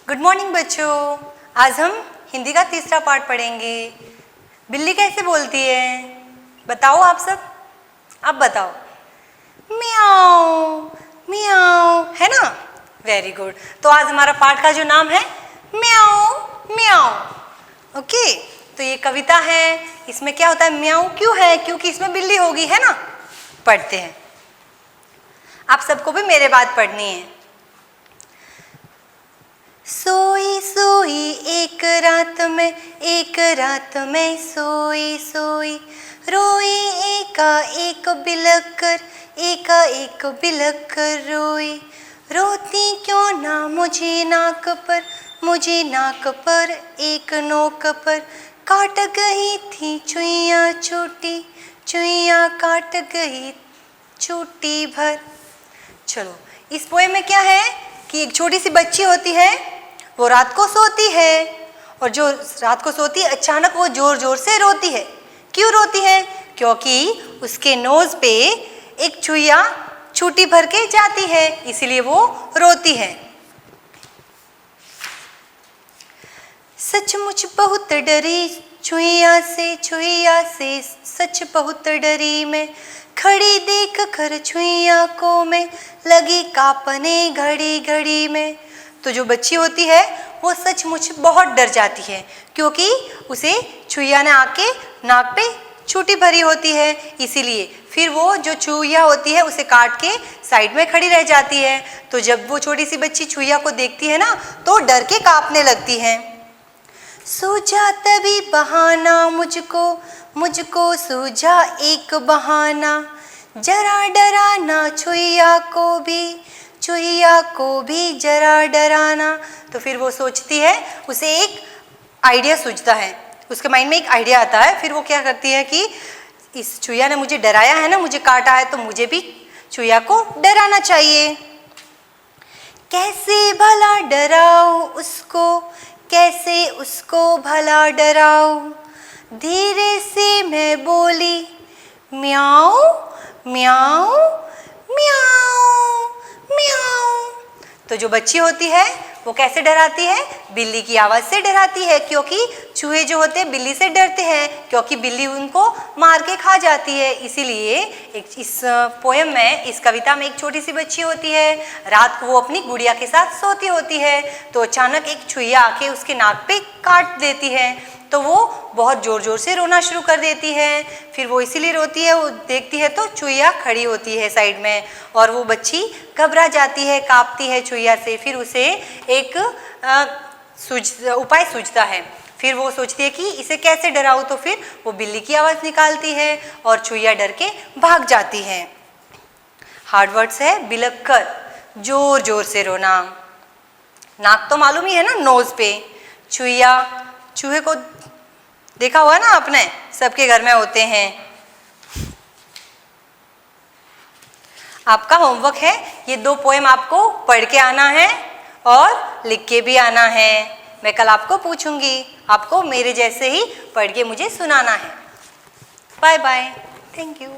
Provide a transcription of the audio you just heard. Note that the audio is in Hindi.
गुड मॉर्निंग बच्चों। आज हम हिंदी का तीसरा पार्ट पढ़ेंगे। बिल्ली कैसे बोलती है बताओ आप सब। अब बताओ। म्याऊ म्याऊ, है ना। Very good. तो आज हमारा पाठ का जो नाम है म्याऊ म्याऊ। ओके, तो ये कविता है। इसमें क्या होता है, म्याऊ क्यों है? क्योंकि इसमें बिल्ली होगी, है ना। पढ़ते हैं। आप सबको भी मेरे बात पढ़नी है। सोई सोई एक रात में सोई सोई, रोई एका एक बिलक कर रोई। रोती क्यों ना मुझे नाक पर एक नोक पर, काट गई थी चुईया छोटी, चुईया काट गई छोटी भर। चलो, इस पोएम में क्या है कि एक छोटी सी बच्ची होती है, वो रात को सोती है, और जो रात को सोती है अचानक वो जोर जोर से रोती है। क्यों रोती है? क्योंकि उसके नोज पे एक चुईया चूटी भर के जाती है, इसीलिए वो रोती है। सचमुच बहुत डरी चुईया से सच बहुत डरी मैं, खड़ी देख कर चुईया को मैं, लगी कांपने घड़ी घड़ी में। तो जो बच्ची होती है वो सचमुच बहुत डर जाती है, क्योंकि उसे चुईया ने आके नाक पे चूटी भरी होती है, इसीलिए फिर वो जो चुईया होती है उसे काट के साइड में खड़ी रह जाती है। तो जब वो छोटी सी बच्ची चुईया को देखती है ना, तो डर के कांपने लगती है। सूझा तभी बहाना मुझको सूझा एक बहाना, जरा डराना चुईया को भी जरा डराना। तो फिर वो सोचती है, उसे एक आइडिया सूझता है, उसके माइंड में एक आइडिया आता है। फिर वो क्या करती है कि इस चुईया ने मुझे डराया है ना, मुझे काटा है, तो मुझे भी चुईया को डराना चाहिए। कैसे भला डराऊं उसको भला डराऊं, धीरे से मैं बोली म्याऊ म्याऊ म्याऊ म्याऊ। तो जो बच्ची होती है वो कैसे डराती है? बिल्ली की आवाज़ से डराती है, क्योंकि चूहे जो होते हैं बिल्ली से डरते हैं, क्योंकि बिल्ली उनको मार के खा जाती है। इसीलिए इस पोएम में, इस कविता में एक छोटी सी बच्ची होती है, रात को वो अपनी गुड़िया के साथ सोती होती है, तो अचानक एक चुईया आके उसके नाक पे काट देती है, तो वो बहुत ज़ोर ज़ोर से रोना शुरू कर देती है। फिर वो इसीलिए रोती है, वो देखती है तो चुईया खड़ी होती है साइड में, और वो बच्ची घबरा जाती है, कांपती है चुईया से। फिर उसे एक उपाय सूझता है। फिर वो सोचती है कि इसे कैसे डराऊं, तो फिर वो बिल्ली की आवाज़ निकालती है और चुईया डर के भाग जाती है। हार्ड वर्ड्स है बिलक कर, जोर जोर से रोना। नाक तो मालूम ही है ना, नोज पे चुईया, चूहे को देखा हुआ ना आपने, सबके घर में होते हैं। आपका होमवर्क है, ये 2 पोएम आपको पढ़ के आना है और लिख के भी आना है। मैं कल आपको पूछूंगी, आपको मेरे जैसे ही पढ़ के मुझे सुनाना है। Bye bye, thank you.